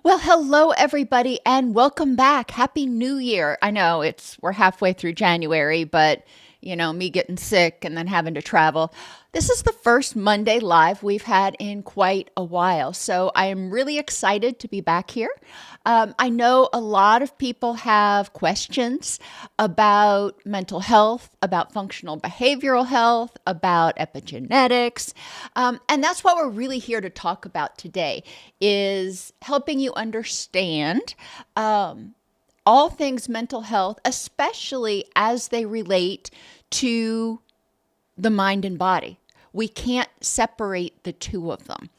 Well, hello everybody and welcome back. Happy New Year. I know we're halfway through January, but me getting sick and then having to travel. This is the first Monday live we've had in quite a while. So I am really excited to be back here. I know a lot of people have questions about mental health, about functional behavioral health, about epigenetics. And that's what we're really here to talk about today is helping you understand all things mental health, especially as they relate to the mind and body. We can't separate the two of them.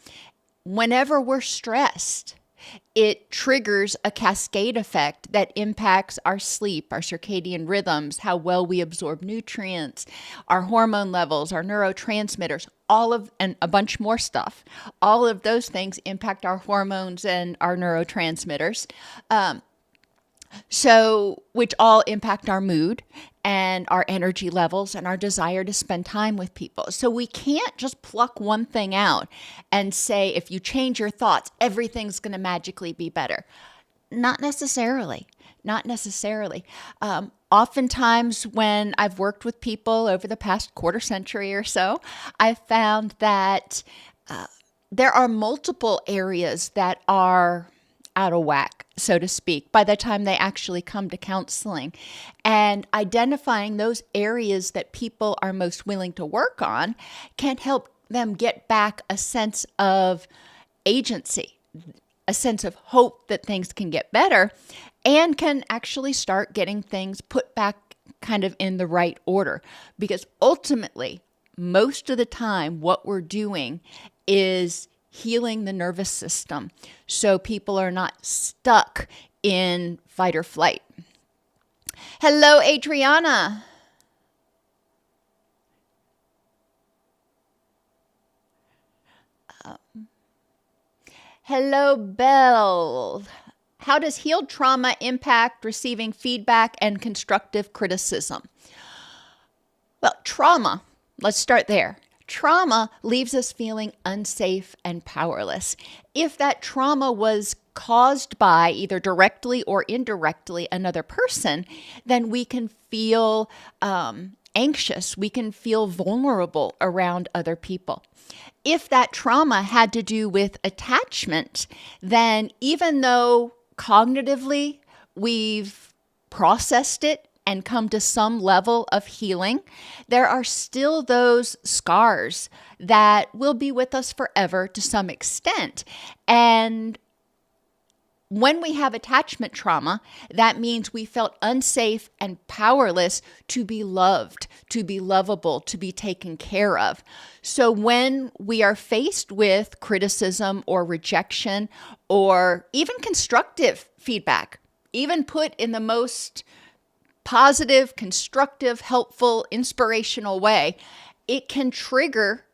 Whenever we're stressed, it triggers a cascade effect that impacts our sleep, our circadian rhythms, how well we absorb nutrients, our hormone levels, our neurotransmitters, and a bunch more stuff. All of those things impact our hormones and our neurotransmitters. Which all impact our mood and our energy levels and our desire to spend time with people. So we can't just pluck one thing out and say, if you change your thoughts, everything's going to magically be better. Not necessarily. Not necessarily. Oftentimes when I've worked with people over the past quarter century or so, I've found that there are multiple areas that are out of whack, so to speak, by the time they actually come to counseling. And identifying those areas that people are most willing to work on can help them get back a sense of agency, a sense of hope that things can get better, and can actually start getting things put back kind of in the right order. Because ultimately, most of the time, what we're doing is healing the nervous system so people are not stuck in fight or flight. Hello, Adriana. Hello, Belle. How does healed trauma impact receiving feedback and constructive criticism? Well, trauma, let's start there. Trauma leaves us feeling unsafe and powerless. If that trauma was caused by either directly or indirectly another person, then we can feel anxious. We can feel vulnerable around other people. If that trauma had to do with attachment, then even though cognitively we've processed it and come to some level of healing, there are still those scars that will be with us forever to some extent. And when we have attachment trauma, that means we felt unsafe and powerless to be loved, to be lovable, to be taken care of. So when we are faced with criticism or rejection or even constructive feedback, even put in the most positive, constructive, helpful, inspirational way, it can trigger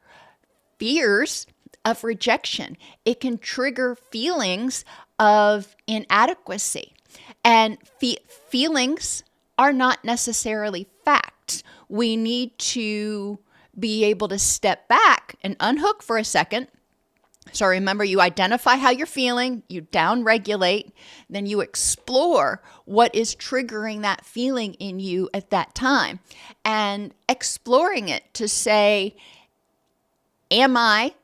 fears of rejection. It can trigger feelings of inadequacy. And feelings are not necessarily facts. We need to be able to step back and unhook for a second. So remember, you identify how you're feeling, you down-regulate, then you explore what is triggering that feeling in you at that time. And exploring it to say, am I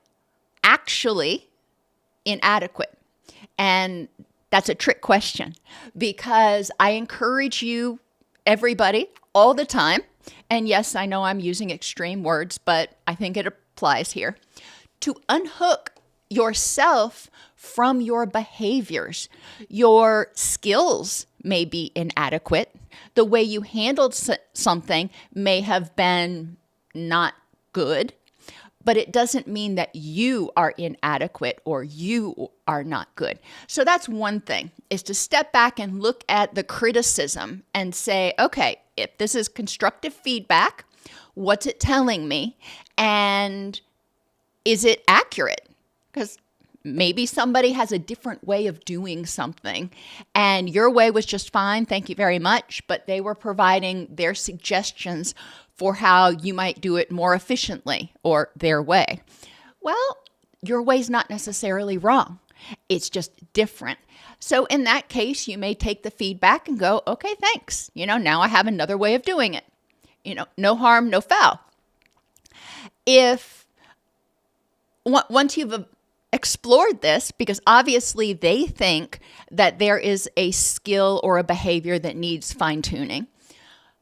actually inadequate? And that's a trick question because I encourage you, everybody, all the time, and yes, I know I'm using extreme words, but I think it applies here, to unhook yourself from your behaviors. Your skills may be inadequate. The way you handled something may have been not good, but it doesn't mean that you are inadequate or you are not good. So that's one thing, is to step back and look at the criticism and say, okay, if this is constructive feedback, what's it telling me? And is it accurate? Because maybe somebody has a different way of doing something and your way was just fine, thank you very much, but they were providing their suggestions for how you might do it more efficiently or their way. Well, your way's not necessarily wrong. It's just different. So in that case, you may take the feedback and go, okay, thanks. Now I have another way of doing it. No harm, no foul. If once you've explored this, because obviously they think that there is a skill or a behavior that needs fine-tuning.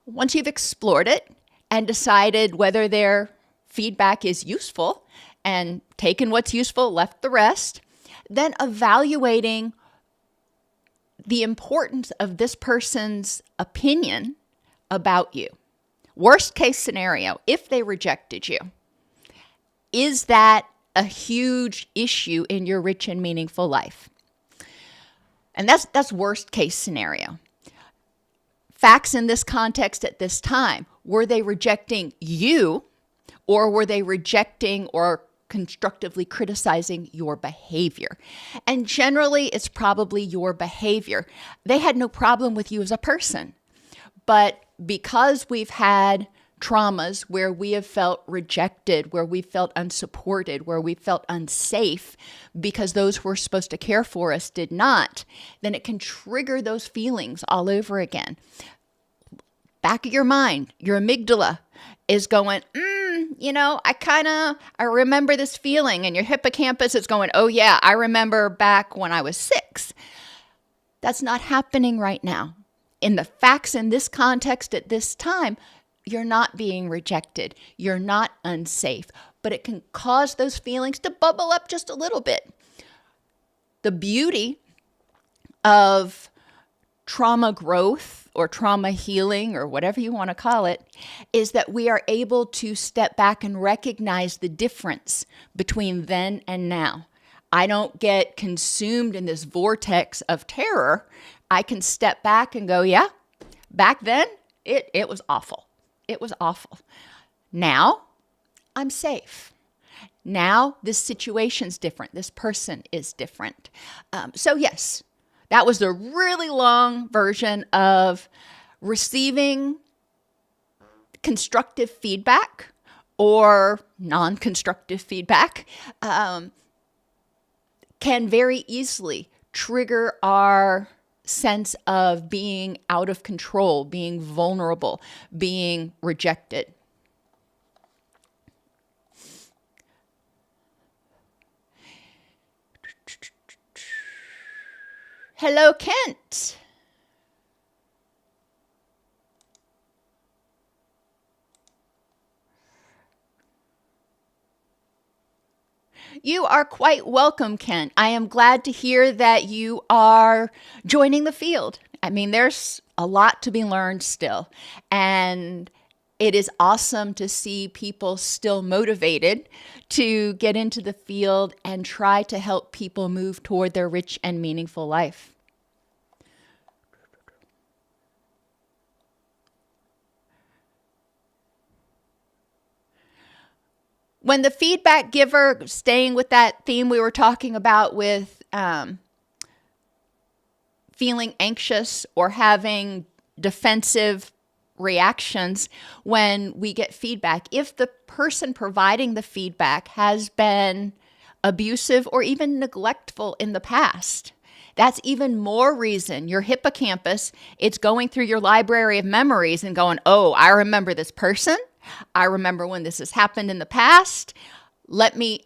Once you've explored it and decided whether their feedback is useful and taken what's useful, left the rest, then evaluating the importance of this person's opinion about you. Worst case scenario, if they rejected you, is that a huge issue in your rich and meaningful life? And that's worst case scenario. Facts in this context at this time, were they rejecting you, or were they rejecting or constructively criticizing your behavior? And generally, it's probably your behavior. They had no problem with you as a person. But because we've had traumas where we have felt rejected, where we felt unsupported, where we felt unsafe because those who were supposed to care for us did not, then it can trigger those feelings all over again. Back of your mind, your amygdala is going, I remember this feeling. And your hippocampus is going, oh yeah, I remember back when I was 6. That's not happening right now. In the facts in this context at this time, you're not being rejected. You're not unsafe, but it can cause those feelings to bubble up just a little bit. The beauty of trauma growth or trauma healing or whatever you want to call it is that we are able to step back and recognize the difference between then and now. I don't get consumed in this vortex of terror. I can step back and go, yeah, back then it was awful. It was awful. Now I'm safe. Now this situation's different. This person is different. So yes, that was the really long version of receiving constructive feedback or non-constructive feedback can very easily trigger our sense of being out of control, being vulnerable, being rejected. Hello, Kent. You are quite welcome, Ken. I am glad to hear that you are joining the field. I mean, there's a lot to be learned still. And it is awesome to see people still motivated to get into the field and try to help people move toward their rich and meaningful life. When the feedback giver, staying with that theme we were talking about with feeling anxious or having defensive reactions when we get feedback, if the person providing the feedback has been abusive or even neglectful in the past, that's even more reason your hippocampus, it's going through your library of memories and going, oh, I remember this person. I remember when this has happened in the past. Let me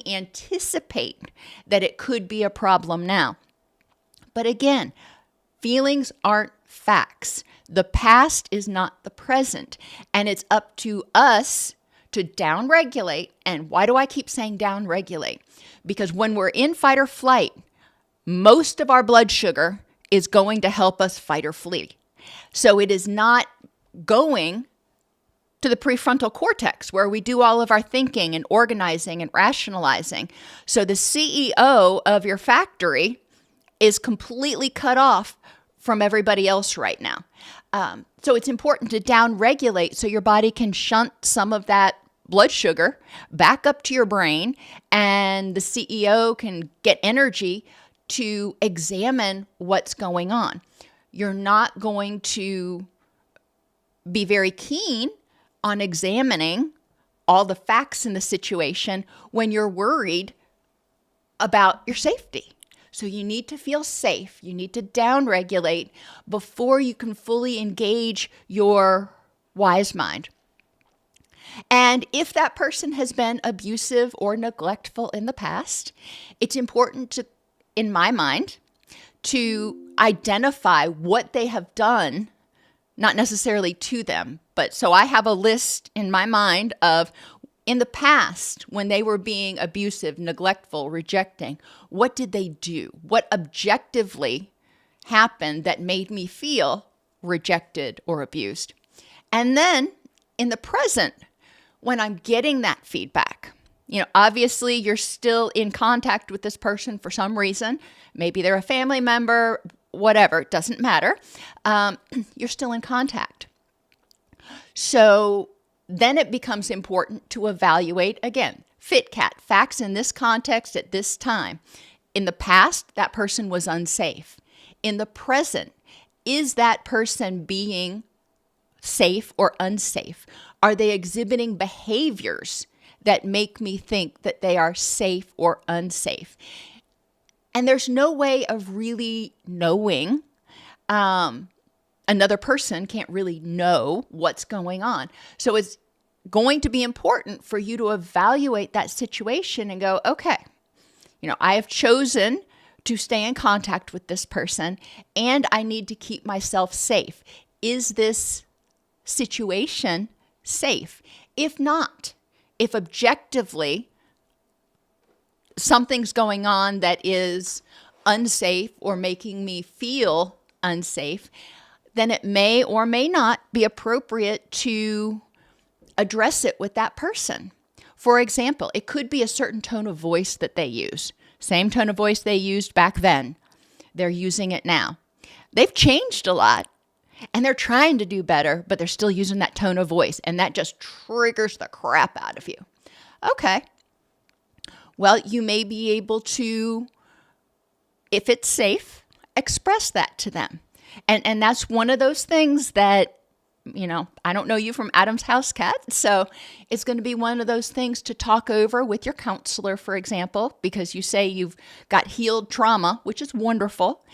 anticipate that it could be a problem now. But again, feelings aren't facts. The past is not the present. And it's up to us to downregulate. And why do I keep saying downregulate? Because when we're in fight or flight, most of our blood sugar is going to help us fight or flee. So it is not going to the prefrontal cortex where we do all of our thinking and organizing and rationalizing. So the CEO of your factory is completely cut off from everybody else right now. So it's important to downregulate so your body can shunt some of that blood sugar back up to your brain, and the CEO can get energy to examine what's going on. You're not going to be very keen on examining all the facts in the situation when you're worried about your safety. So you need to feel safe. You need to downregulate before you can fully engage your wise mind. And if that person has been abusive or neglectful in the past, it's important to, in my mind, to identify what they have done, not necessarily to them, but so I have a list in my mind of in the past when they were being abusive, neglectful, rejecting, what did they do? What objectively happened that made me feel rejected or abused? And then in the present, when I'm getting that feedback, obviously you're still in contact with this person for some reason. Maybe they're a family member, whatever, it doesn't matter. You're still in contact. So then it becomes important to evaluate, again, FITCAT, facts in this context at this time. In the past, that person was unsafe. In the present, is that person being safe or unsafe? Are they exhibiting behaviors that make me think that they are safe or unsafe? And there's no way of really knowing. Another person can't really know what's going on. So it's going to be important for you to evaluate that situation and go, okay, I have chosen to stay in contact with this person and I need to keep myself safe. Is this situation safe? If not, if objectively something's going on that is unsafe or making me feel unsafe, then it may or may not be appropriate to address it with that person. For example, it could be a certain tone of voice that they use. Same tone of voice they used back then. They're using it now. They've changed a lot and they're trying to do better, but they're still using that tone of voice, and that just triggers the crap out of you. Okay. Well, you may be able to, if it's safe, express that to them. And that's one of those things that, I don't know you from Adam's house, Kat. So it's going to be one of those things to talk over with your counselor, for example, because you say you've got healed trauma, which is wonderful.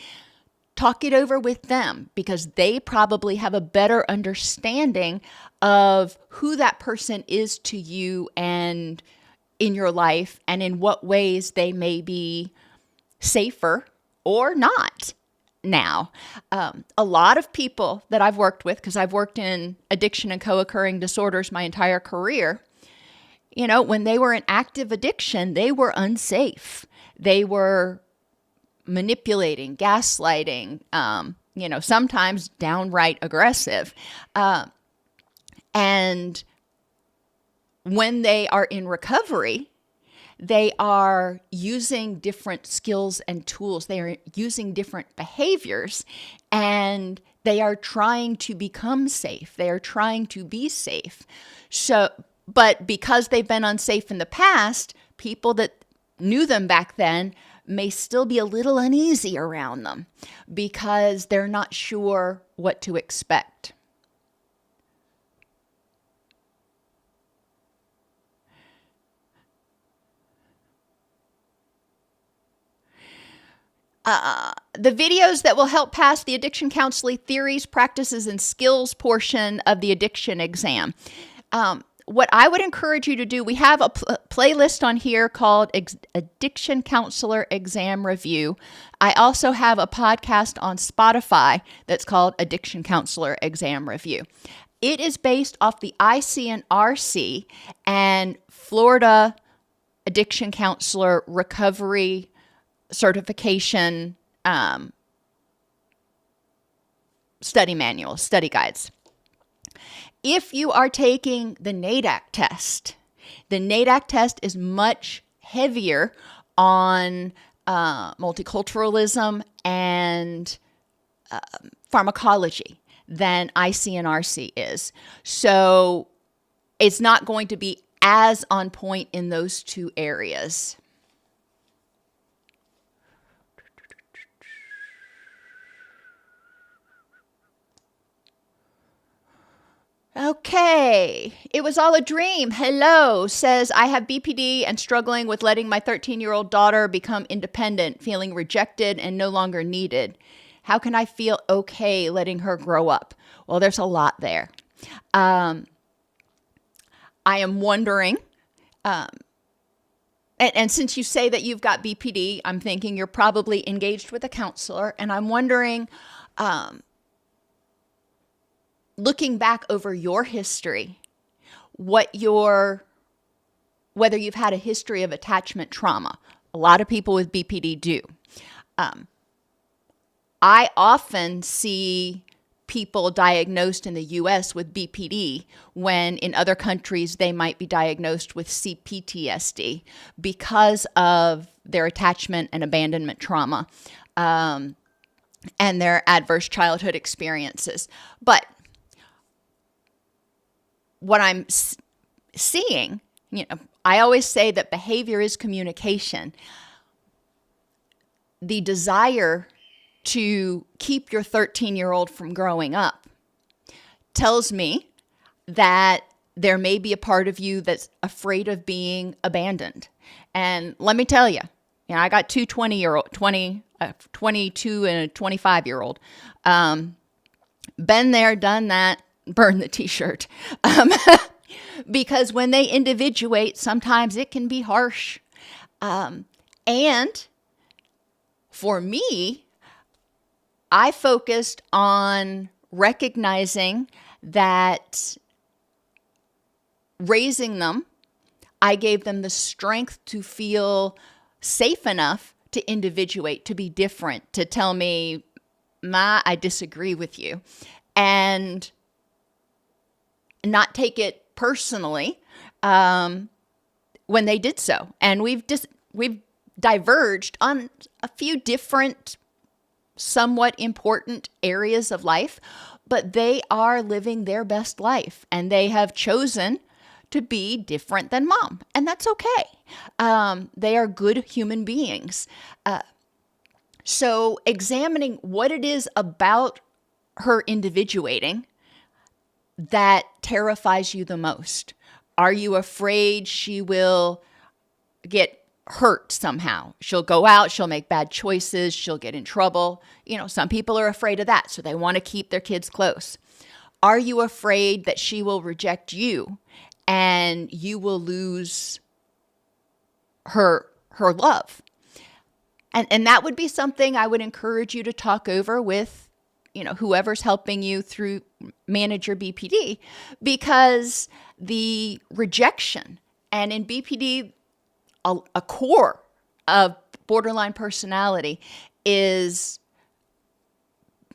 Talk it over with them because they probably have a better understanding of who that person is to you and in your life and in what ways they may be safer or not. Now, a lot of people that I've worked with, because I've worked in addiction and co-occurring disorders my entire career, when they were in active addiction, they were unsafe. They were manipulating, gaslighting, sometimes downright aggressive. And when they are in recovery, they are using different skills and tools. They are using different behaviors, and they are trying to become safe. They are trying to be safe. But because they've been unsafe in the past, people that knew them back then may still be a little uneasy around them because they're not sure what to expect. The videos that will help pass the addiction counseling theories, practices, and skills portion of the addiction exam. What I would encourage you to do, we have a playlist on here called Addiction Counselor Exam Review. I also have a podcast on Spotify that's called Addiction Counselor Exam Review. It is based off the IC&RC and Florida Addiction Counselor Recovery Certification study manuals, study guides. If you are taking the NAADAC test is much heavier on multiculturalism and pharmacology than IC&RC is. So it's not going to be as on point in those two areas. Okay, it was all a dream. Hello, says, I have BPD and struggling with letting my 13-year-old daughter become independent, feeling rejected and no longer needed. How can I feel okay letting her grow up? Well, there's a lot there. I am wondering, and since you say that you've got BPD, I'm thinking you're probably engaged with a counselor, and I'm wondering, looking back over your history, whether you've had a history of attachment trauma. A lot of people with BPD do. I often see people diagnosed in the US with BPD when in other countries they might be diagnosed with CPTSD because of their attachment and abandonment trauma and their adverse childhood experiences. But what I'm seeing, I always say that behavior is communication. The desire to keep your 13-year-old from growing up tells me that there may be a part of you that's afraid of being abandoned. And let me tell you, I got two 22 and a 25-year-old. Been there, done that. Burn the t-shirt. Because when they individuate, sometimes it can be harsh. And for me, I focused on recognizing that raising them, I gave them the strength to feel safe enough to individuate, to be different, to tell me, Ma, I disagree with you. And not take it personally when they did so. And we've diverged on a few different, somewhat important areas of life, but they are living their best life and they have chosen to be different than mom. And that's okay. They are good human beings. So examining what it is about her individuating that terrifies you the most. Are you afraid she will get hurt somehow? She'll go out, she'll make bad choices, she'll get in trouble. Some people are afraid of that, so they want to keep their kids close. Are you afraid that she will reject you and you will lose her love? And that would be something I would encourage you to talk over with whoever's helping you through manage your BPD, because the rejection, and in BPD, a core of borderline personality is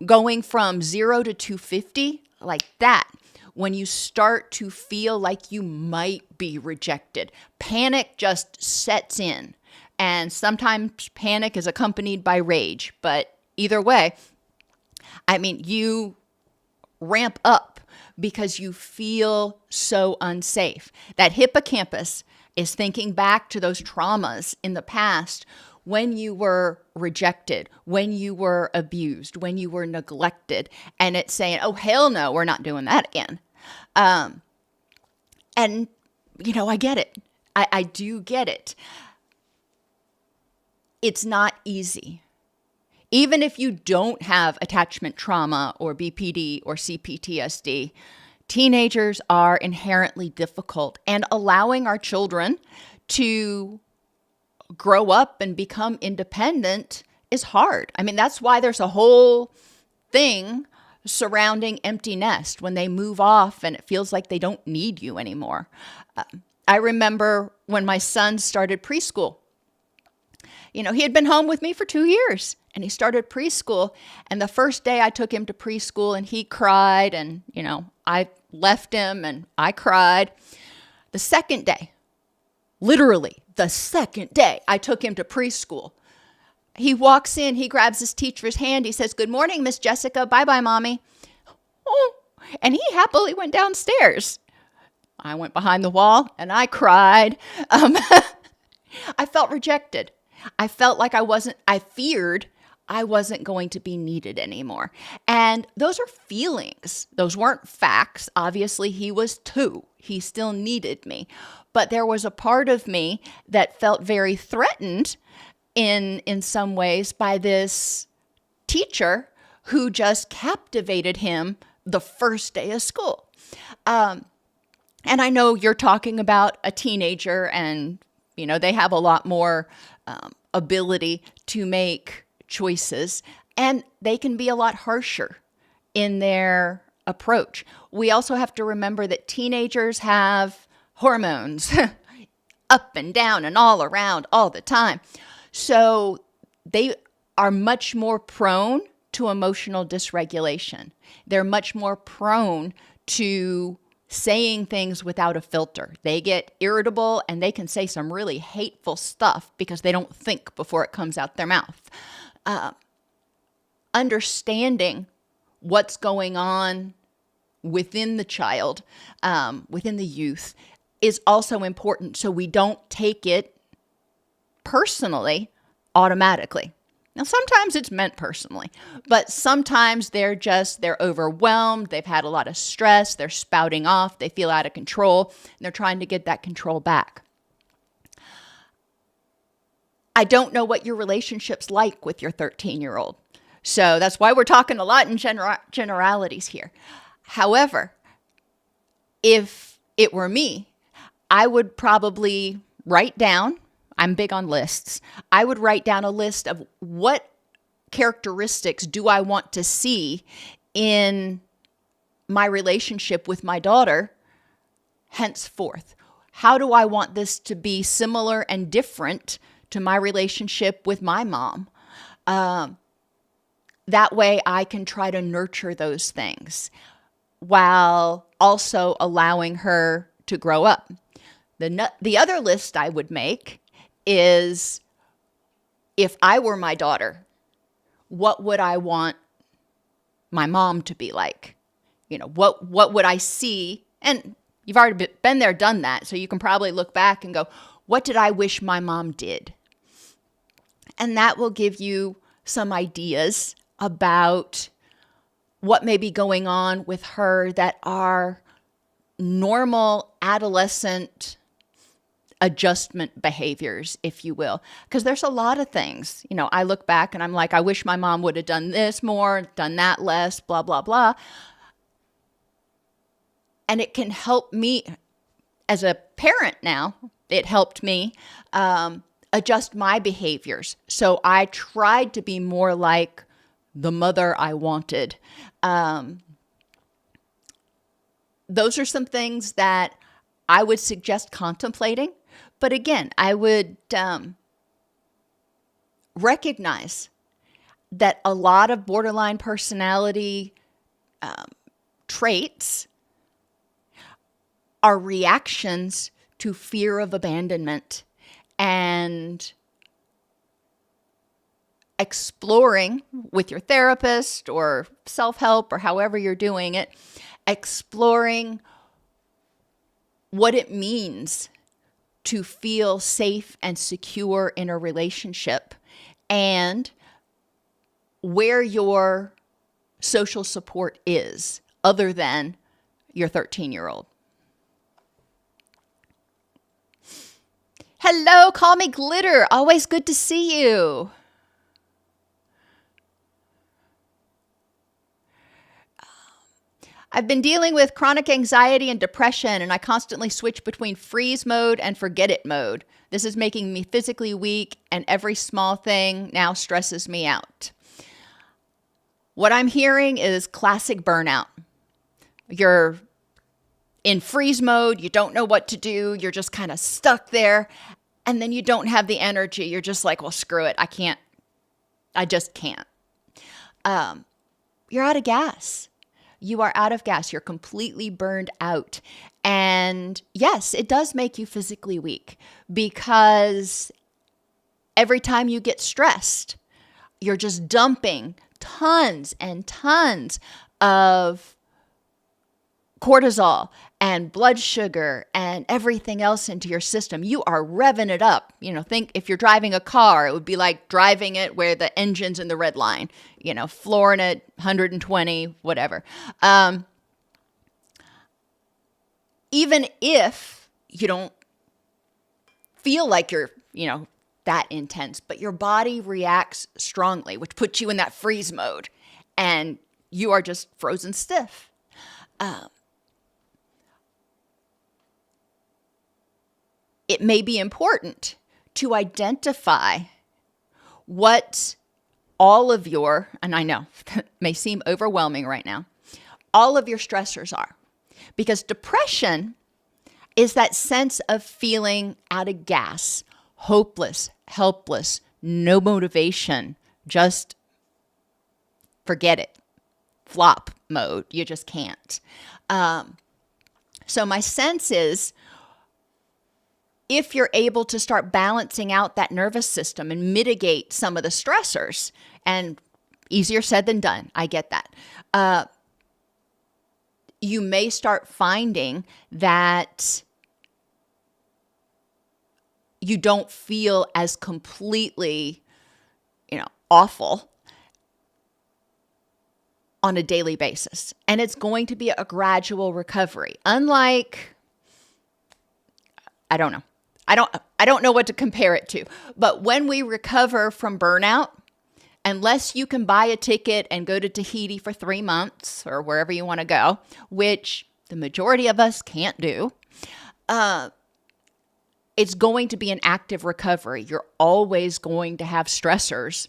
going from 0 to 250, like that. When you start to feel like you might be rejected, panic just sets in. And sometimes panic is accompanied by rage, but either way, you ramp up because you feel so unsafe. That hippocampus is thinking back to those traumas in the past when you were rejected, when you were abused, when you were neglected, and it's saying, oh, hell no, we're not doing that again. And, I get it. I do get it. It's not easy. Even if you don't have attachment trauma or BPD or CPTSD, teenagers are inherently difficult, and allowing our children to grow up and become independent is hard. That's why there's a whole thing surrounding empty nest when they move off and it feels like they don't need you anymore. I remember when my son started preschool. He had been home with me for 2 years and he started preschool. And the first day I took him to preschool and he cried and, I left him and I cried. The second day, literally the second day I took him to preschool, he walks in, he grabs his teacher's hand. He says, "Good morning, Miss Jessica. Bye-bye, Mommy." Oh, and he happily went downstairs. I went behind the wall and I cried. I felt rejected. I felt like I feared I wasn't going to be needed anymore. And those are feelings. Those weren't facts. Obviously, he was 2. He still needed me. But there was a part of me that felt very threatened in some ways by this teacher who just captivated him the first day of school. And I know you're talking about a teenager, and they have a lot more ability to make choices, and they can be a lot harsher in their approach. We also have to remember that teenagers have hormones up and down and all around all the time. So they are much more prone to emotional dysregulation. They're much more prone to saying things without a filter. They get irritable and they can say some really hateful stuff because they don't think before it comes out their mouth. Understanding what's going on within the child, within the youth, is also important so we don't take it personally automatically. Now, sometimes it's meant personally, but sometimes they're overwhelmed. They've had a lot of stress. They're spouting off. They feel out of control, and they're trying to get that control back. I don't know what your relationship's like with your 13-year-old. So that's why we're talking a lot in generalities here. However, if it were me, I would probably write down, I'm big on lists, I would write down a list of what characteristics do I want to see in my relationship with my daughter henceforth. How do I want this to be similar and different to my relationship with my mom? That way I can try to nurture those things while also allowing her to grow up. The other list I would make is, if I were my daughter, what would I want my mom to be like? What would I see? And you've already been there, done that. So you can probably look back and go, what did I wish my mom did? And that will give you some ideas about what may be going on with her that are normal adolescent adjustment behaviors, if you will. Because there's a lot of things. I look back and I'm like, I wish my mom would have done this more, done that less, blah, blah, blah. And it can help me as a parent now. It helped me adjust my behaviors. So I tried to be more like the mother I wanted. Those are some things that I would suggest contemplating. But again, I would recognize that a lot of borderline personality traits are reactions to fear of abandonment, and exploring with your therapist or self-help or however you're doing it, exploring what it means to feel safe and secure in a relationship, and where your social support is other than your 13-year-old. Hello, call me Glitter. Always good to see you. I've been dealing with chronic anxiety and depression, and I constantly switch between freeze mode and forget it mode. This is making me physically weak, and every small thing now stresses me out. What I'm hearing is classic burnout. You're in freeze mode, you don't know what to do, you're just kind of stuck there, and then you don't have the energy. You're just like, well, screw it, I just can't. You're out of gas. You are out of gas. You're completely burned out. And yes, it does make you physically weak, because every time you get stressed, you're just dumping tons and tons of cortisol and blood sugar and everything else into your system. You are revving it up. Think if you're driving a car, it would be like driving it where the engine's in the red line, flooring it 120, whatever. Even if you don't feel like you're, that intense, but your body reacts strongly, which puts you in that freeze mode, and you are just frozen stiff. It may be important to identify what all of your, and I know it may seem overwhelming right now, all of your stressors are. Because depression is that sense of feeling out of gas, hopeless, helpless, no motivation, just forget it, flop mode. You just can't. So my sense is, if you're able to start balancing out that nervous system and mitigate some of the stressors, and easier said than done, I get that, you may start finding that you don't feel as completely, awful on a daily basis. And it's going to be a gradual recovery. Unlike, I don't know. I don't know what to compare it to. But when we recover from burnout, unless you can buy a ticket and go to Tahiti for 3 months or wherever you want to go, which the majority of us can't do, it's going to be an active recovery. You're always going to have stressors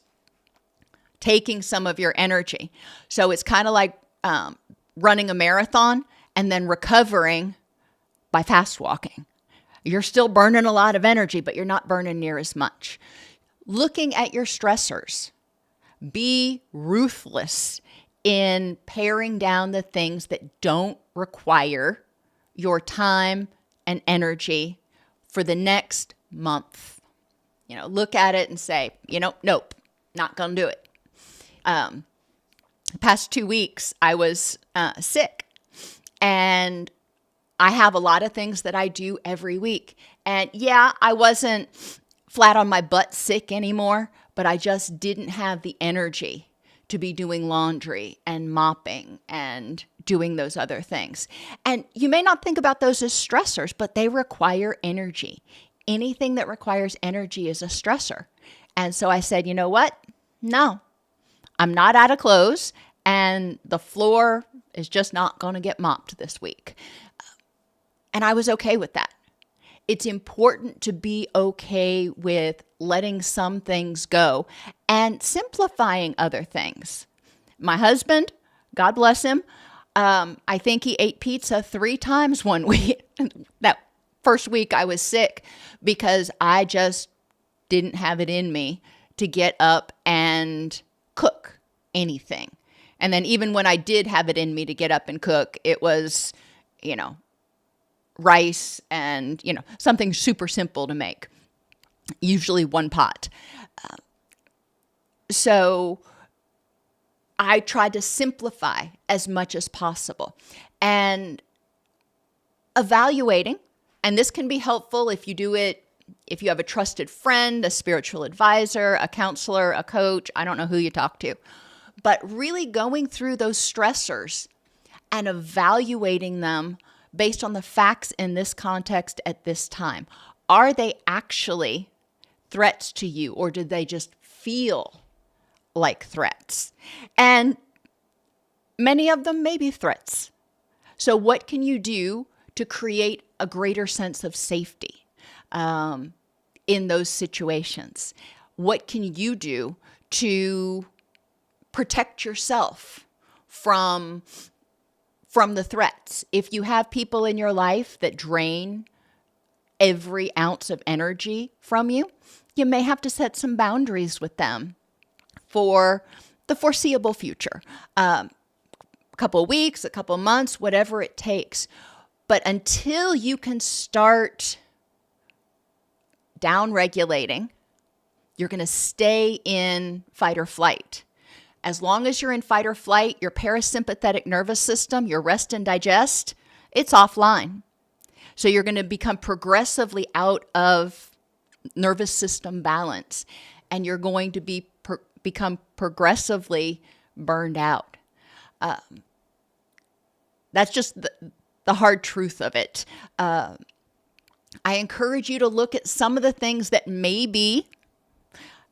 taking some of your energy. So it's kind of like running a marathon and then recovering by fast walking. You're still burning a lot of energy, but you're not burning near as much. Looking at your stressors, be ruthless in paring down the things that don't require your time and energy for the next month. Look at it and say, nope, not going to do it. The past 2 weeks, I was sick, and I have a lot of things that I do every week. And yeah, I wasn't flat on my butt sick anymore, but I just didn't have the energy to be doing laundry and mopping and doing those other things. And you may not think about those as stressors, but they require energy. Anything that requires energy is a stressor. And so I said, you know what? No, I'm not out of clothes, and the floor is just not going to get mopped this week. And I was okay with that. It's important to be okay with letting some things go and simplifying other things. My husband, God bless him, I think he ate pizza 3 times one week. That first week I was sick because I just didn't have it in me to get up and cook anything. And then even when I did have it in me to get up and cook, it was, rice and, something super simple to make, usually 1 pot. So I tried to simplify as much as possible and evaluating. And this can be helpful if you do it, if you have a trusted friend, a spiritual advisor, a counselor, a coach, I don't know who you talk to, but really going through those stressors and evaluating them based on the facts in this context at this time. Are they actually threats to you, or did they just feel like threats? And many of them may be threats. So what can you do to create a greater sense of safety in those situations? What can you do to protect yourself from the threats? If you have people in your life that drain every ounce of energy from you, you may have to set some boundaries with them for the foreseeable future. A couple of weeks, a couple of months, whatever it takes. But until you can start down-regulating, you're going to stay in fight or flight. As long as you're in fight or flight, your parasympathetic nervous system, your rest and digest, it's offline. So you're going to become progressively out of nervous system balance, and you're going to become progressively burned out. That's just the hard truth of it. I encourage you to look at some of the things that may be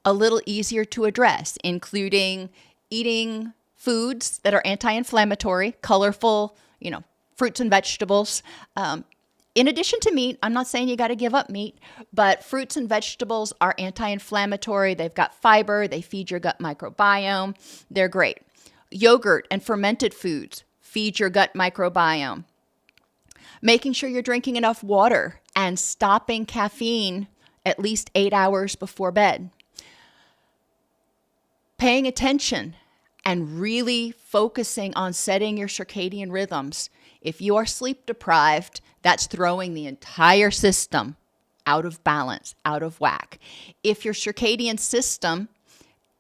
a little easier to address, including eating foods that are anti-inflammatory, colorful, fruits and vegetables. In addition to meat, I'm not saying you got to give up meat, but fruits and vegetables are anti-inflammatory. They've got fiber. They feed your gut microbiome. They're great. Yogurt and fermented foods feed your gut microbiome. Making sure you're drinking enough water and stopping caffeine at least 8 hours before bed. Paying attention and really focusing on setting your circadian rhythms. If you are sleep deprived, that's throwing the entire system out of balance, out of whack. If your circadian system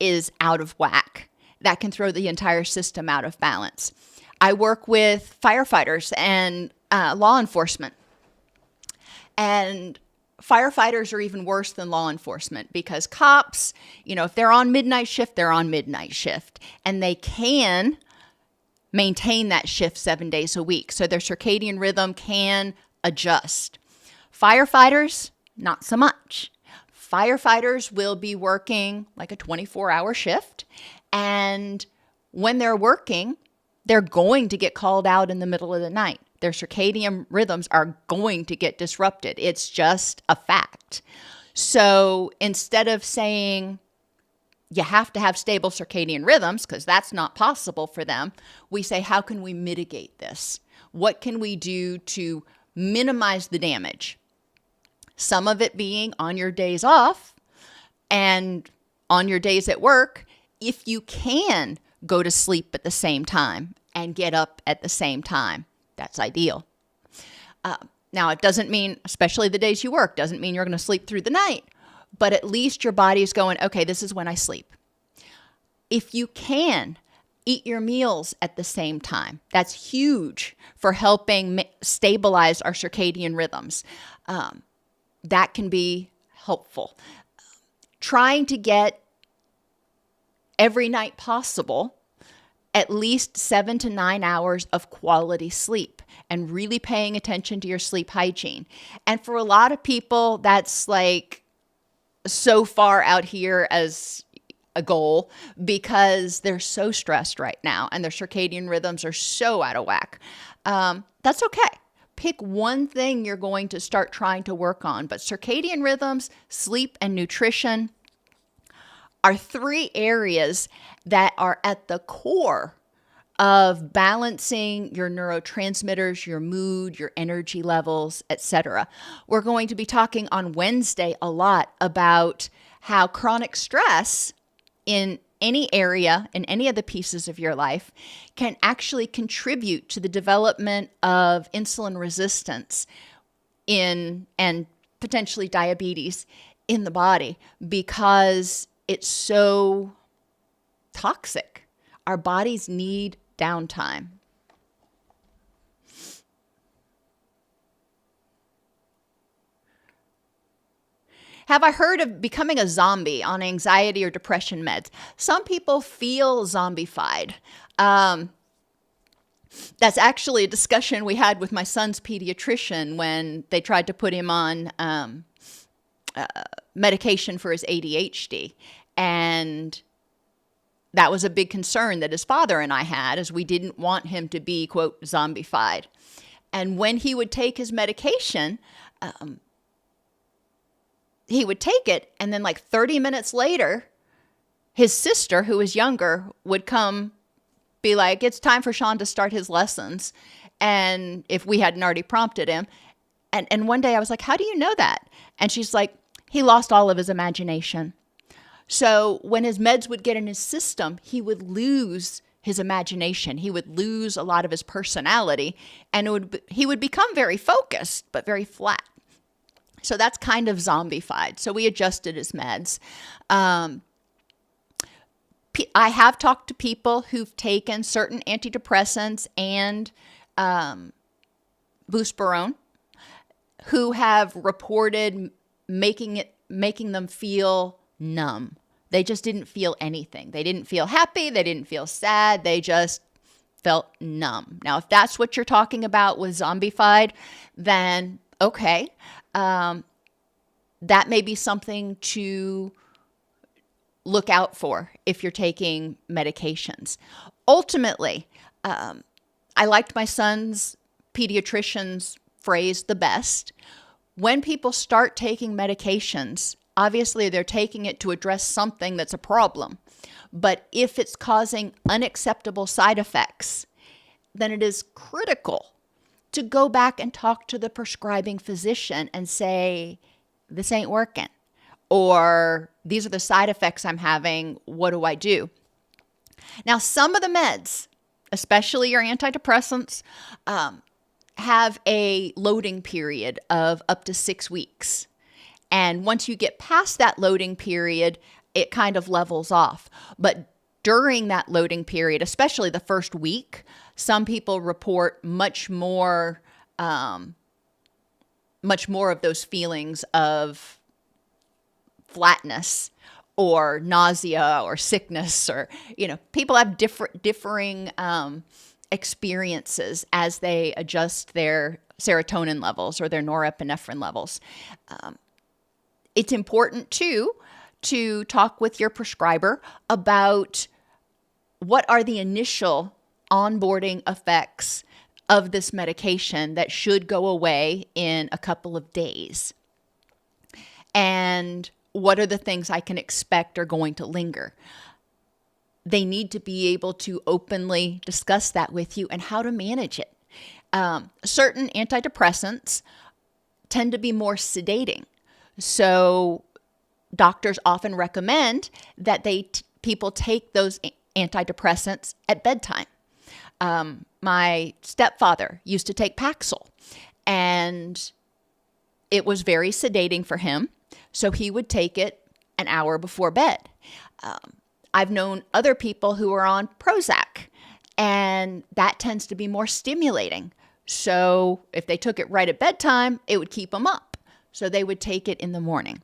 is out of whack, that can throw the entire system out of balance. I work with firefighters and law enforcement. And firefighters are even worse than law enforcement because cops, if they're on midnight shift, they're on midnight shift. And they can maintain that shift 7 days a week. So their circadian rhythm can adjust. Firefighters, not so much. Firefighters will be working like a 24-hour shift. And when they're working, they're going to get called out in the middle of the night. Their circadian rhythms are going to get disrupted. It's just a fact. So instead of saying you have to have stable circadian rhythms, because that's not possible for them, we say, how can we mitigate this? What can we do to minimize the damage? Some of it being on your days off and on your days at work, if you can go to sleep at the same time and get up at the same time, that's ideal. Now, it doesn't mean, especially the days you work, doesn't mean you're going to sleep through the night, but at least your body's going, okay, this is when I sleep. If you can, eat your meals at the same time. That's huge for helping stabilize our circadian rhythms. That can be helpful. Trying to get every night possible at least 7 to 9 hours of quality sleep and really paying attention to your sleep hygiene. And for a lot of people, that's like so far out here as a goal because they're so stressed right now and their circadian rhythms are so out of whack. That's okay. Pick one thing you're going to start trying to work on. But circadian rhythms, sleep, and nutrition are 3 areas that are at the core of balancing your neurotransmitters, your mood, your energy levels, etc. We're going to be talking on Wednesday a lot about how chronic stress in any area, in any of the pieces of your life, can actually contribute to the development of insulin resistance and potentially diabetes in the body because it's so toxic. Our bodies need downtime. Have I heard of becoming a zombie on anxiety or depression meds? Some people feel zombified. That's actually a discussion we had with my son's pediatrician when they tried to put him on medication for his ADHD. And that was a big concern that his father and I had, as we didn't want him to be, quote, zombified. And when he would take his medication, he would take it, and then like 30 minutes later, his sister, who was younger, would come be like, it's time for Sean to start his lessons. And if we hadn't already prompted him. And one day I was like, how do you know that? And she's like, he lost all of his imagination. So when his meds would get in his system, he would lose his imagination. He would lose a lot of his personality, and he would become very focused, but very flat. So that's kind of zombified. So we adjusted his meds. I have talked to people who've taken certain antidepressants and buspirone who have reported making them feel numb. They just didn't feel anything. They didn't feel happy. They didn't feel sad. They just felt numb. Now, if that's what you're talking about with zombified, then okay. That may be something to look out for if you're taking medications. Ultimately, I liked my son's pediatrician's phrase the best. When people start taking medications, obviously they're taking it to address something that's a problem. But if it's causing unacceptable side effects, then it is critical to go back and talk to the prescribing physician and say, this ain't working, or these are the side effects I'm having, what do I do? Now, some of the meds, especially your antidepressants, have a loading period of up to 6 weeks. And once you get past that loading period, it kind of levels off. But during that loading period, especially the first week, some people report much more of those feelings of flatness or nausea or sickness, or, people have differing experiences as they adjust their serotonin levels or their norepinephrine levels. It's important too to talk with your prescriber about what are the initial onboarding effects of this medication that should go away in a couple of days. And what are the things I can expect are going to linger? They need to be able to openly discuss that with you and how to manage it. Certain antidepressants tend to be more sedating. So doctors often recommend that people take those antidepressants at bedtime. My stepfather used to take Paxil, and it was very sedating for him. So he would take it an hour before bed. I've known other people who are on Prozac, and that tends to be more stimulating. So if they took it right at bedtime, it would keep them up. So they would take it in the morning.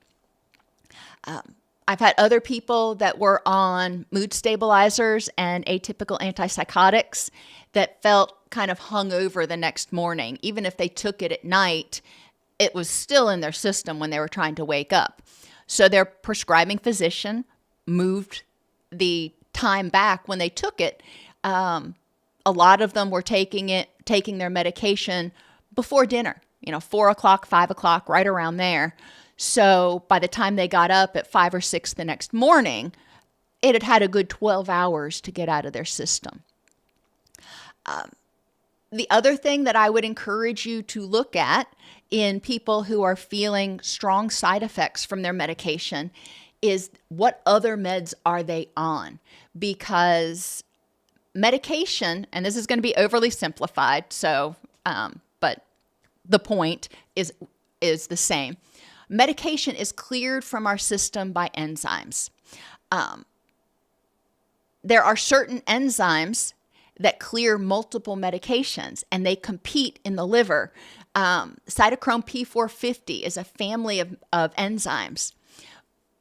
I've had other people that were on mood stabilizers and atypical antipsychotics that felt kind of hungover the next morning. Even if they took it at night, it was still in their system when they were trying to wake up. So their prescribing physician moved the time back when they took it. A lot of them were taking their medication before dinner, 4 o'clock, 5 o'clock, right around there. So by the time they got up at 5 or 6 the next morning, it had had a good 12 hours to get out of their system. The other thing that I would encourage you to look at in people who are feeling strong side effects from their medication is what other meds are they on? Because medication, and this is going to be overly simplified, so but the point is the same. Medication is cleared from our system by enzymes. There are certain enzymes that clear multiple medications, and they compete in the liver. Cytochrome P450 is a family of enzymes.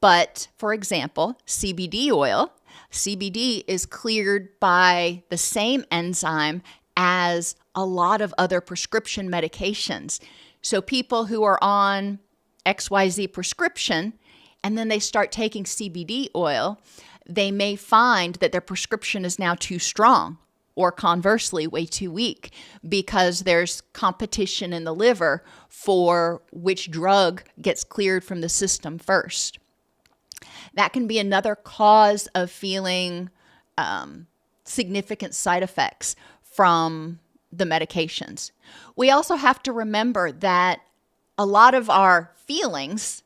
But, for example, CBD oil, CBD is cleared by the same enzyme as a lot of other prescription medications. So people who are on XYZ prescription, and then they start taking CBD oil, they may find that their prescription is now too strong, or conversely, way too weak, because there's competition in the liver for which drug gets cleared from the system first. That can be another cause of feeling significant side effects from the medications. We also have to remember that a lot of our feelings,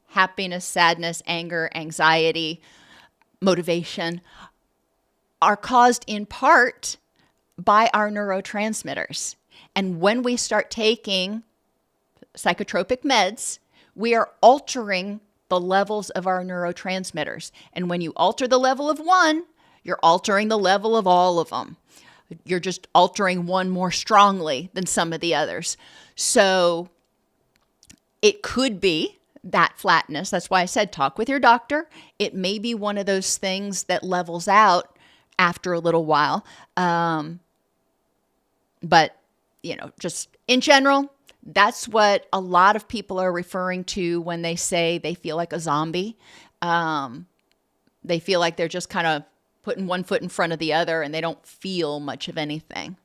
happiness, sadness, anger, anxiety, motivation, are caused in part by our neurotransmitters. And when we start taking psychotropic meds, we are altering the levels of our neurotransmitters. And when you alter the level of one, you're altering the level of all of them. You're just altering one more strongly than some of the others. So it could be that flatness. That's why I said talk with your doctor. It may be one of those things that levels out after a little while. But, just in general, that's what a lot of people are referring to when they say they feel like a zombie. They feel like they're just kind of putting one foot in front of the other and they don't feel much of anything.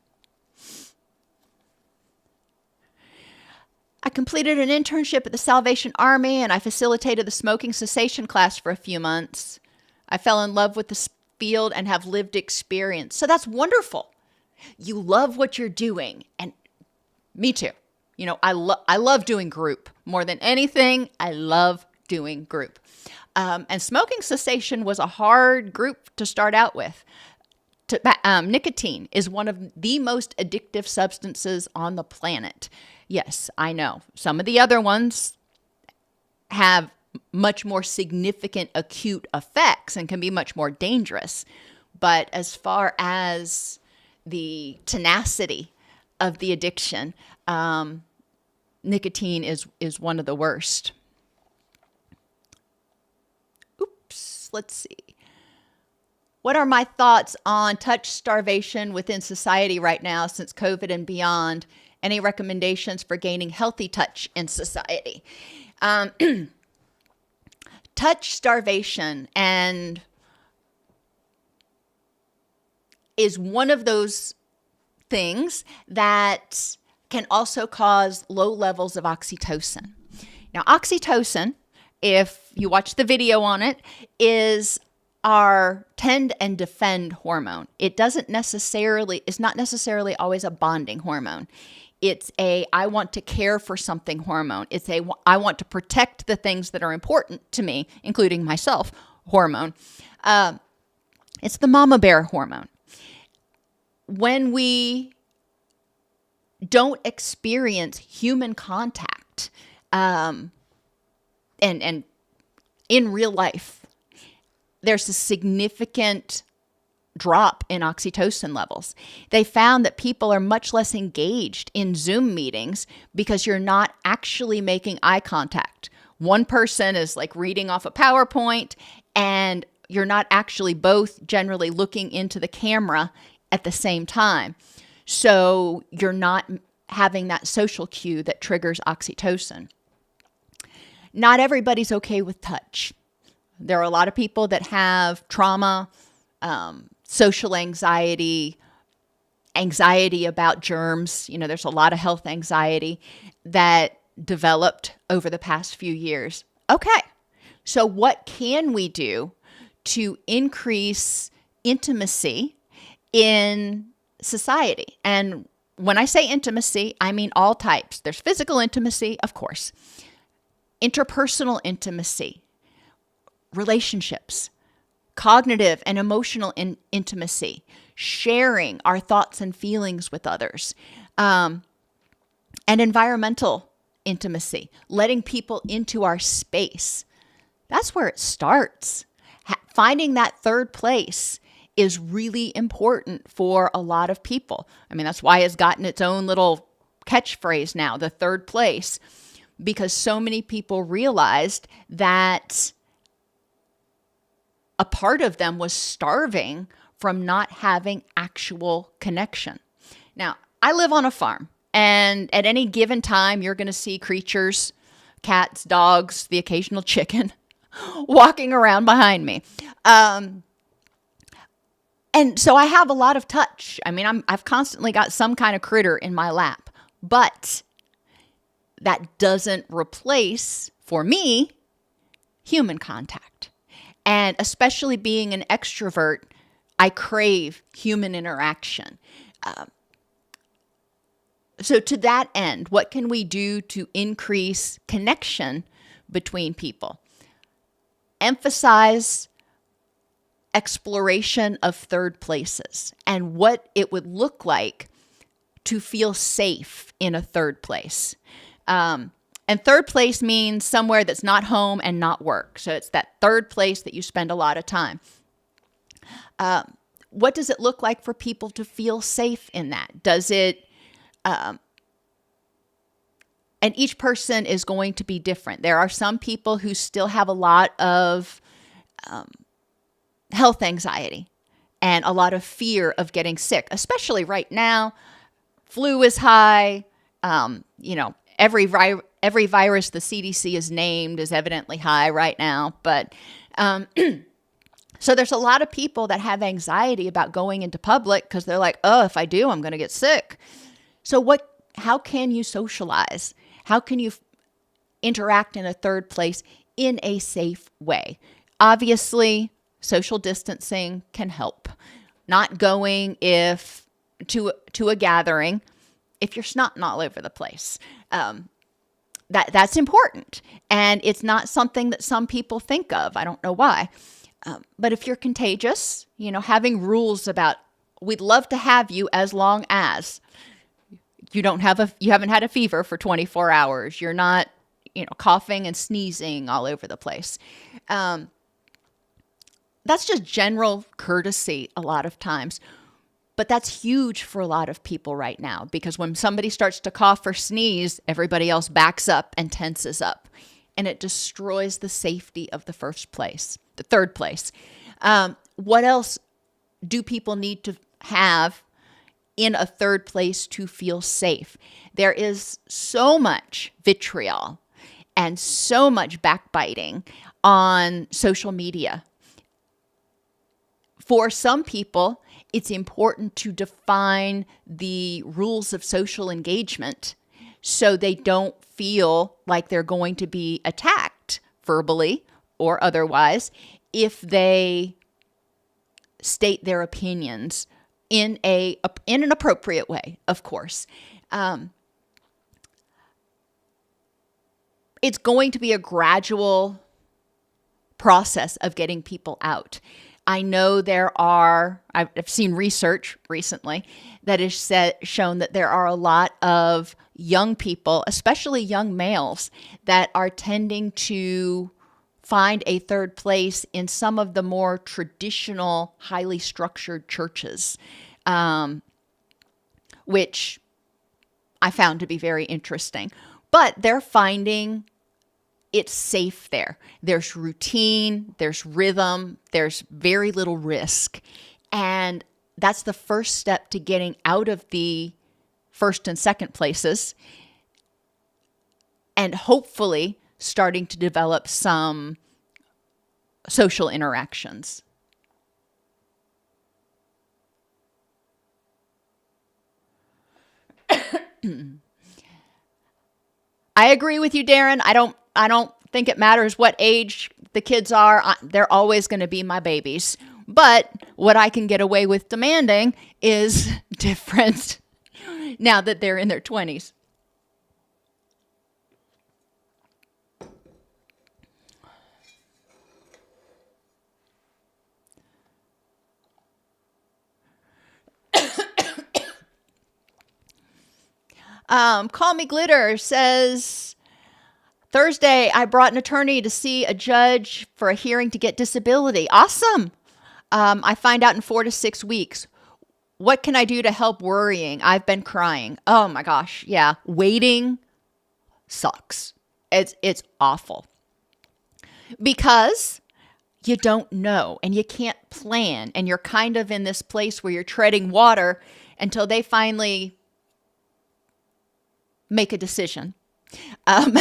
I completed an internship at the Salvation Army and I facilitated the smoking cessation class for a few months. I fell in love with the field and have lived experience. So that's wonderful. You love what you're doing. And me too. I love doing group more than anything. I love doing group. And smoking cessation was a hard group to start out with. Nicotine is one of the most addictive substances on the planet. Yes, I know. Some of the other ones have much more significant acute effects and can be much more dangerous. But as far as the tenacity of the addiction, nicotine is one of the worst. Let's see. What are my thoughts on touch starvation within society right now since COVID and beyond? Any recommendations for gaining healthy touch in society? Touch starvation is one of those things that can also cause low levels of oxytocin. Now, oxytocin, if you watch the video on it, is our tend and defend hormone. It is not necessarily always a bonding hormone. It's a I want to care for something hormone. It's a I want to protect the things that are important to me, including myself, hormone. It's the mama bear hormone. When we don't experience human contact, and in real life, there's a significant drop in oxytocin levels. They found that people are much less engaged in Zoom meetings because you're not actually making eye contact. One person is like reading off a PowerPoint and you're not actually both generally looking into the camera at the same time. So you're not having that social cue that triggers oxytocin. Not everybody's okay with touch. There are a lot of people that have trauma, social anxiety about germs. There's a lot of health anxiety that developed over the past few years. Okay, so what can we do to increase intimacy in society? And when I say intimacy, I mean all types. There's physical intimacy, of course. Interpersonal intimacy, relationships, cognitive and emotional intimacy, sharing our thoughts and feelings with others, and environmental intimacy, letting people into our space. That's where it starts. Finding that third place is really important for a lot of people. I mean, that's why it's gotten its own little catchphrase now, the third place, because so many people realized that a part of them was starving from not having actual connection. Now, I live on a farm, and at any given time, you're going to see creatures, cats, dogs, the occasional chicken, walking around behind me. And so I have a lot of touch. I mean, I've constantly got some kind of critter in my lap, but that doesn't replace, for me, human contact. And especially being an extrovert, I crave human interaction. So to that end, what can we do to increase connection between people? Emphasize exploration of third places and what it would look like to feel safe in a third place. And third place means somewhere that's not home and not work. So it's that third place that you spend a lot of time. what does it look like for people to feel safe in that? Does it, and each person is going to be different. There are some people who still have a lot of health anxiety and a lot of fear of getting sick, especially right now. Flu is high. Every virus the CDC has named is evidently high right now. But so there's a lot of people that have anxiety about going into public because they're like, oh, if I do, I'm going to get sick. So how can you socialize? How can you interact in a third place in a safe way? Obviously, social distancing can help. Not going to a gathering if you're snotting all over the place. That's important. And it's not something that some people think of. I don't know why. But if you're contagious, having rules about, we'd love to have you as long as you haven't had a fever for 24 hours. You're not, coughing and sneezing all over the place. That's just general courtesy a lot of times. But that's huge for a lot of people right now, because when somebody starts to cough or sneeze, everybody else backs up and tenses up. And it destroys the safety of the third place. What else do people need to have in a third place to feel safe? There is so much vitriol and so much backbiting on social media. For some people, it's important to define the rules of social engagement so they don't feel like they're going to be attacked verbally or otherwise if they state their opinions in an appropriate way, of course. It's going to be a gradual process of getting people out. I know I've seen research recently that has shown that there are a lot of young people, especially young males, that are tending to find a third place in some of the more traditional, highly structured churches, which I found to be very interesting. But they're finding it's safe there. There's routine, there's rhythm, there's very little risk. And that's the first step to getting out of the first and second places and hopefully starting to develop some social interactions. I agree with you, Darren. I don't think it matters what age the kids are. They're always going to be my babies. But what I can get away with demanding is different now that they're in their 20s. Call Me Glitter says, Thursday, I brought an attorney to see a judge for a hearing to get disability. Awesome. I find out in 4 to 6 weeks. What can I do to help worrying? I've been crying. Oh my gosh. Yeah. Waiting sucks. It's awful because you don't know and you can't plan, and you're kind of in this place where you're treading water until they finally make a decision. And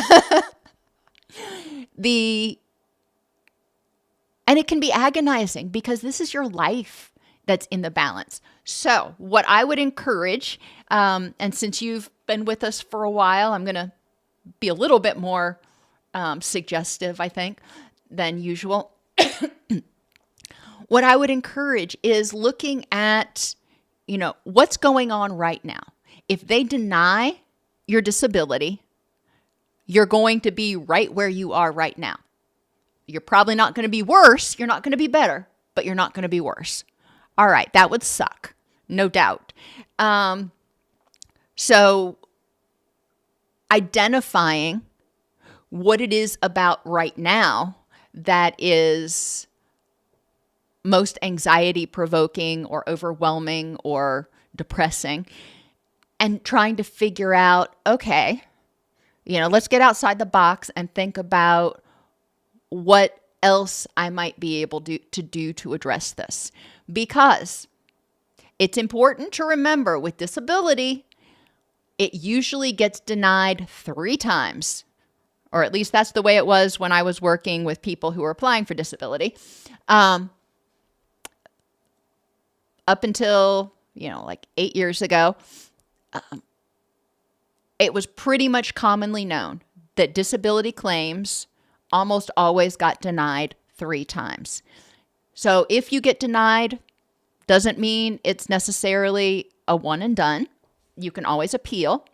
it can be agonizing because this is your life that's in the balance. So what I would encourage, and since you've been with us for a while, I'm going to be a little bit more suggestive, I think, than usual. What I would encourage is looking at, what's going on right now. If they deny your disability, you're going to be right where you are right now. You're probably not going to be worse. You're not going to be better, but you're not going to be worse. All right. That would suck. No doubt. So identifying what it is about right now that is most anxiety provoking or overwhelming or depressing, and trying to figure out, okay, let's get outside the box and think about what else I might be able to do to address this. Because it's important to remember with disability, it usually gets denied 3 times, or at least that's the way it was when I was working with people who were applying for disability. Up until, like 8 years ago, it was pretty much commonly known that disability claims almost always got denied 3 times. So if you get denied, doesn't mean it's necessarily a one and done. You can always appeal.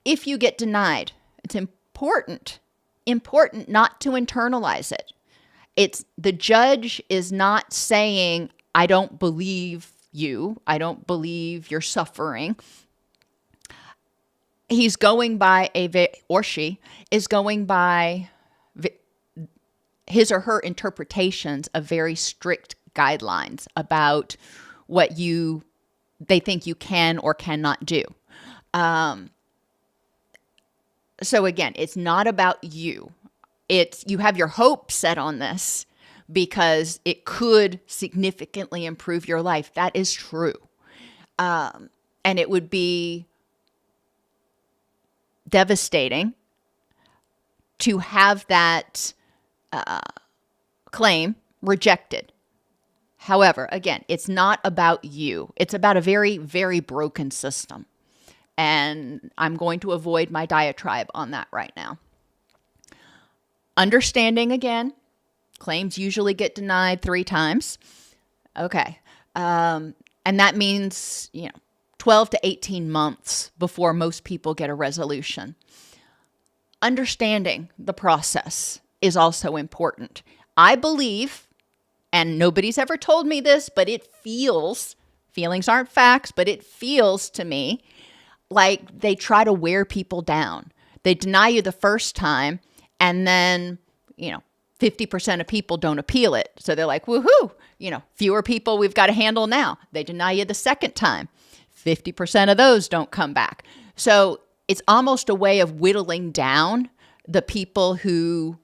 If you get denied, it's important not to internalize it. The judge is not saying, I don't believe you. I don't believe you're suffering. He's going by she is going by his or her interpretations of very strict guidelines about what they think you can or cannot do. So again, it's not about you. You have your hope set on this because it could significantly improve your life. That is true. And it would be devastating to have that claim rejected. However, again, it's not about you. It's about a very, very broken system. And I'm going to avoid my diatribe on that right now. Understanding, again, claims usually get denied 3 times. Okay. And that means, 12 to 18 months before most people get a resolution. Understanding the process is also important. I believe, and nobody's ever told me this, but feelings aren't facts, but it feels to me like they try to wear people down. They deny you the first time, and then, 50% of people don't appeal it. So they're like, woohoo, fewer people we've got to handle now. They deny you the second time. 50% of those don't come back. So it's almost a way of whittling down the people who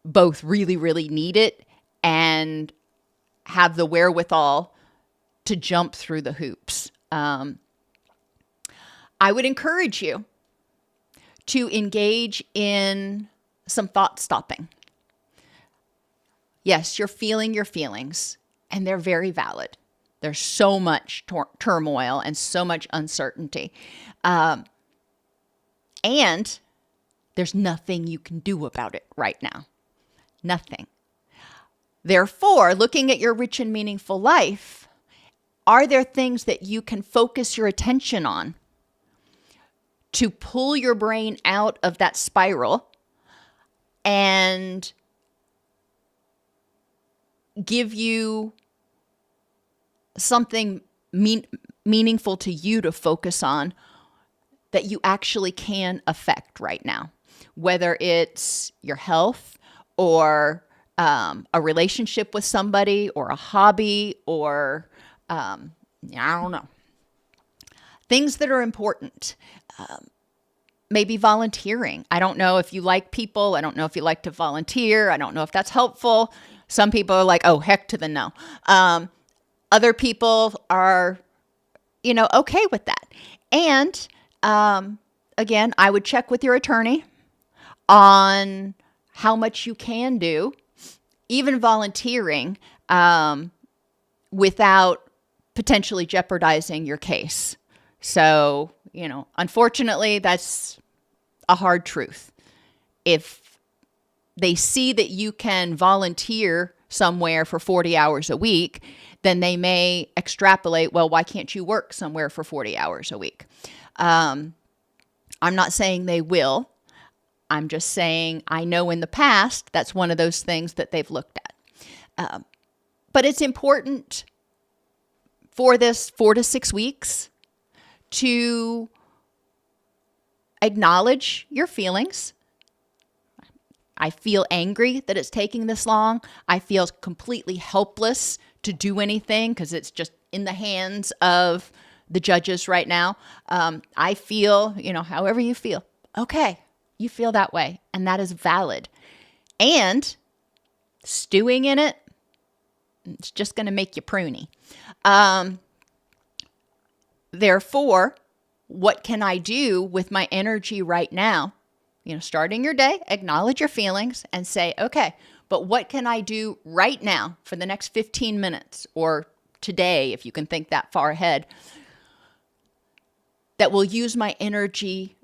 both really, really need it and have the wherewithal to jump through the hoops. I would encourage you to engage in some thought stopping. Yes, you're feeling your feelings, and they're very valid. There's so much turmoil and so much uncertainty. And there's nothing you can do about it right now. Nothing. Therefore, looking at your rich and meaningful life, are there things that you can focus your attention on to pull your brain out of that spiral and give you something meaningful to you to focus on that you actually can affect right now? Whether it's your health or a relationship with somebody or a hobby or, I don't know. Things that are important. Maybe volunteering. I don't know if you like people. I don't know if you like to volunteer. I don't know if that's helpful. Some people are like, oh, heck to the no. Other people are, okay with that. And again, I would check with your attorney on how much you can do, even volunteering, without potentially jeopardizing your case. So, unfortunately, that's a hard truth. If they see that you can volunteer somewhere for 40 hours a week, then they may extrapolate, well, why can't you work somewhere for 40 hours a week? I'm not saying they will. I'm just saying I know in the past that's one of those things that they've looked at. But it's important for this 4 to 6 weeks to acknowledge your feelings. I feel angry that it's taking this long. I feel completely helpless to do anything because it's just in the hands of the judges right now. I feel, however you feel. Okay, you feel that way, and that is valid. And stewing in it, it's just going to make you pruny. Therefore, what can I do with my energy right now? Starting your day, acknowledge your feelings and say, okay, but what can I do right now for the next 15 minutes or today, if you can think that far ahead, that will use my energy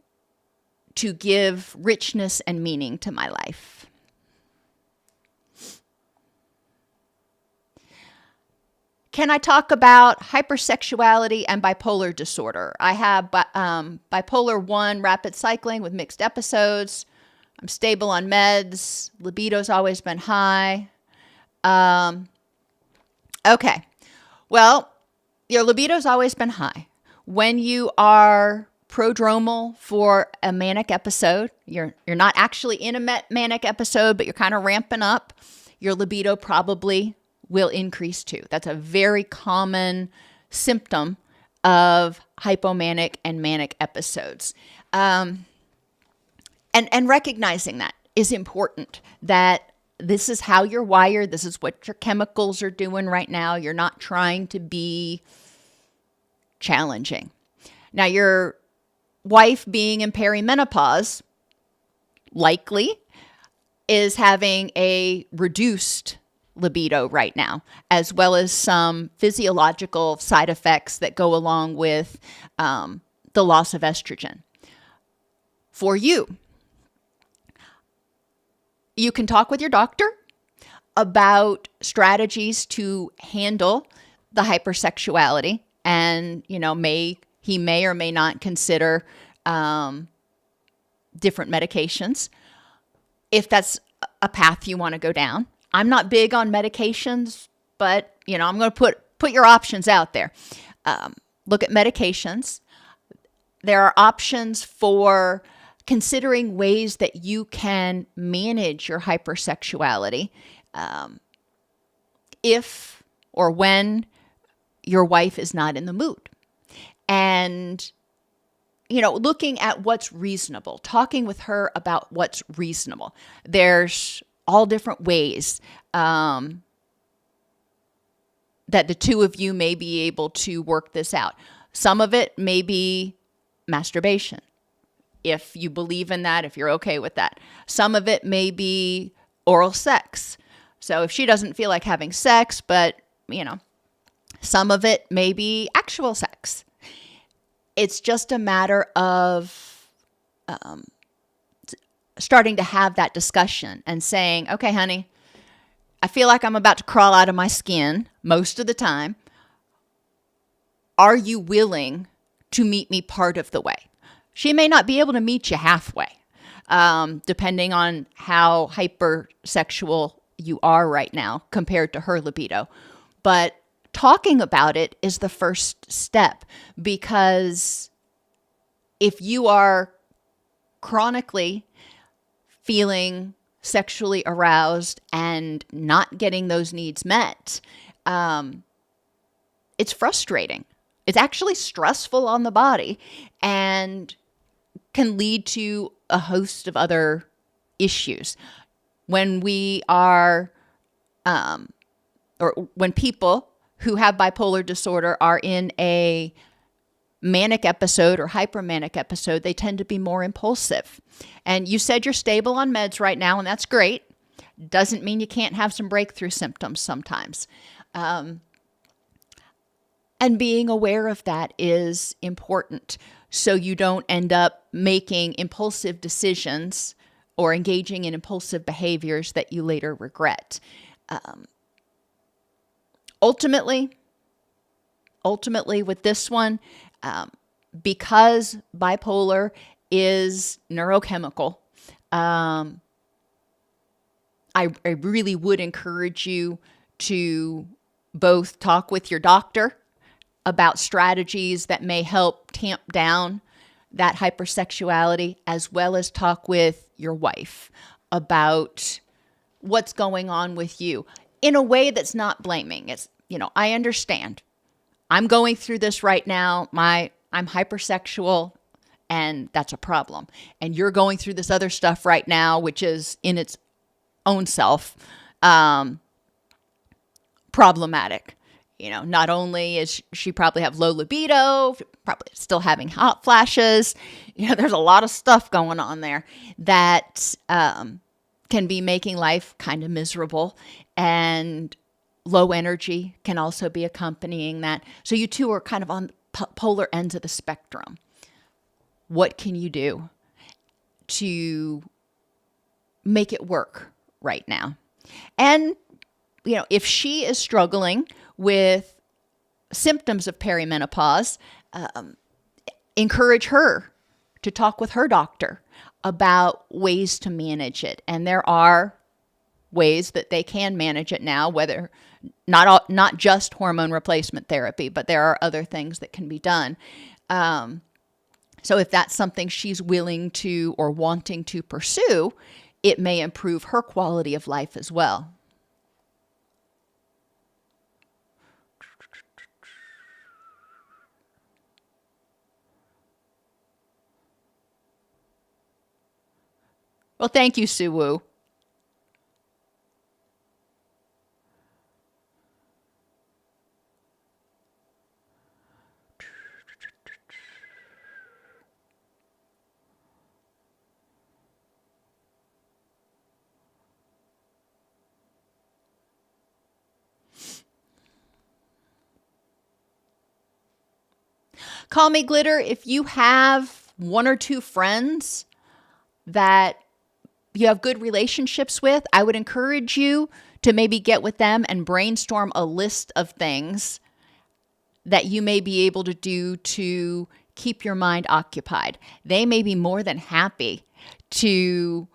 to give richness and meaning to my life? Can I talk about hypersexuality and bipolar disorder? I have bipolar 1 rapid cycling with mixed episodes. I'm stable on meds. Libido's always been high. Okay. Well, your libido's always been high. When you are prodromal for a manic episode, you're not actually in a manic episode, but you're kind of ramping up, your libido probably will increase too. That's a very common symptom of hypomanic and manic episodes. And recognizing that is important, that this is how you're wired. This is what your chemicals are doing right now. You're not trying to be challenging. Now, your wife being in perimenopause likely is having a reduced libido right now, as well as some physiological side effects that go along with the loss of estrogen. For you can talk with your doctor about strategies to handle the hypersexuality, and he may or may not consider different medications if that's a path you want to go down. I'm not big on medications, but I'm going to put your options out there. Look at medications. There are options for considering ways that you can manage your hypersexuality if or when your wife is not in the mood. And looking at what's reasonable, talking with her about what's reasonable. There's all different ways that the two of you may be able to work this out. Some of it may be masturbation, if you believe in that, if you're okay with that. Some of it may be oral sex. So if she doesn't feel like having sex, but, some of it may be actual sex. It's just a matter of starting to have that discussion and saying, okay, honey, I feel like I'm about to crawl out of my skin most of the time. Are you willing to meet me part of the way? She may not be able to meet you halfway, depending on how hypersexual you are right now compared to her libido. But talking about it is the first step, because if you are chronically feeling sexually aroused and not getting those needs met, it's frustrating. It's actually stressful on the body and can lead to a host of other issues. When we are, or when people who have bipolar disorder are in a manic episode or hypermanic episode, they tend to be more impulsive. And you said you're stable on meds right now, and that's great. Doesn't mean you can't have some breakthrough symptoms sometimes. And being aware of that is important, so you don't end up making impulsive decisions or engaging in impulsive behaviors that you later regret. Ultimately, with this one, because bipolar is neurochemical, I really would encourage you to both talk with your doctor about strategies that may help tamp down that hypersexuality, as well as talk with your wife about what's going on with you in a way that's not blaming. It's, I understand. I'm going through this right now. I'm hypersexual, and that's a problem. And you're going through this other stuff right now, which is in its own self problematic. Not only is she probably have low libido, probably still having hot flashes. There's a lot of stuff going on there that can be making life kind of miserable, and low energy can also be accompanying that. So you two are kind of on polar ends of the spectrum. What can you do to make it work right now? And, if she is struggling with symptoms of perimenopause, encourage her to talk with her doctor about ways to manage it. And there are ways that they can manage it now, whether not just hormone replacement therapy, but there are other things that can be done. So if that's something she's willing to or wanting to pursue, it may improve her quality of life as well. Well, thank you, Sue Woo. Call me Glitter if you have one or two friends that you have good relationships with. I would encourage you to maybe get with them and brainstorm a list of things that you may be able to do to keep your mind occupied. They may be more than happy to,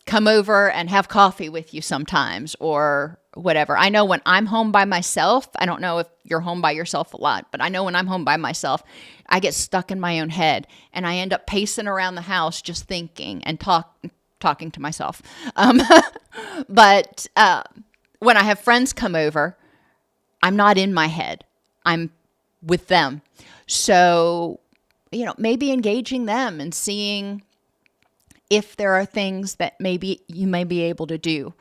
come over and have coffee with you sometimes or whatever. I know when I'm home by myself, I don't know if you're home by yourself a lot, but I know when I'm home by myself, I get stuck in my own head and I end up pacing around the house just thinking and talking to myself. But when I have friends come over, I'm not in my head. I'm with them. So, maybe engaging them and seeing if there are things that maybe you may be able to do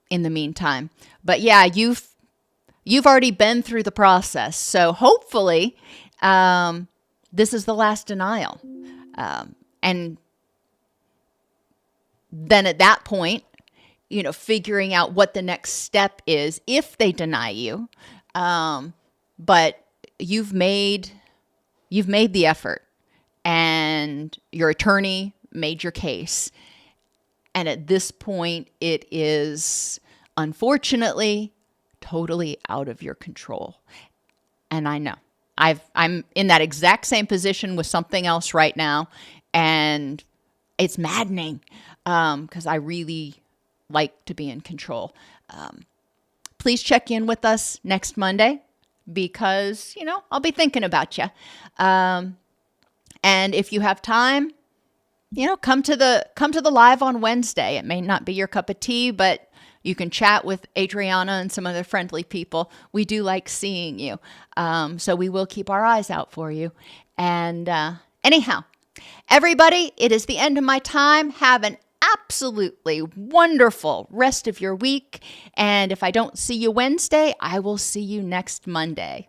in the meantime. But yeah, you've already been through the process. So hopefully this is the last denial. And then at that point, figuring out what the next step is if they deny you. But you've made the effort, and your attorney made your case. And at this point, it is unfortunately totally out of your control. And I know I'm in that exact same position with something else right now. And it's maddening because I really like to be in control. Please check in with us next Monday because, I'll be thinking about you. And if you have time, come to the live on Wednesday. It may not be your cup of tea, but you can chat with Adriana and some other friendly people. We do like seeing you. So we will keep our eyes out for you. And anyhow, everybody, it is the end of my time. Have an absolutely wonderful rest of your week. And if I don't see you Wednesday, I will see you next Monday.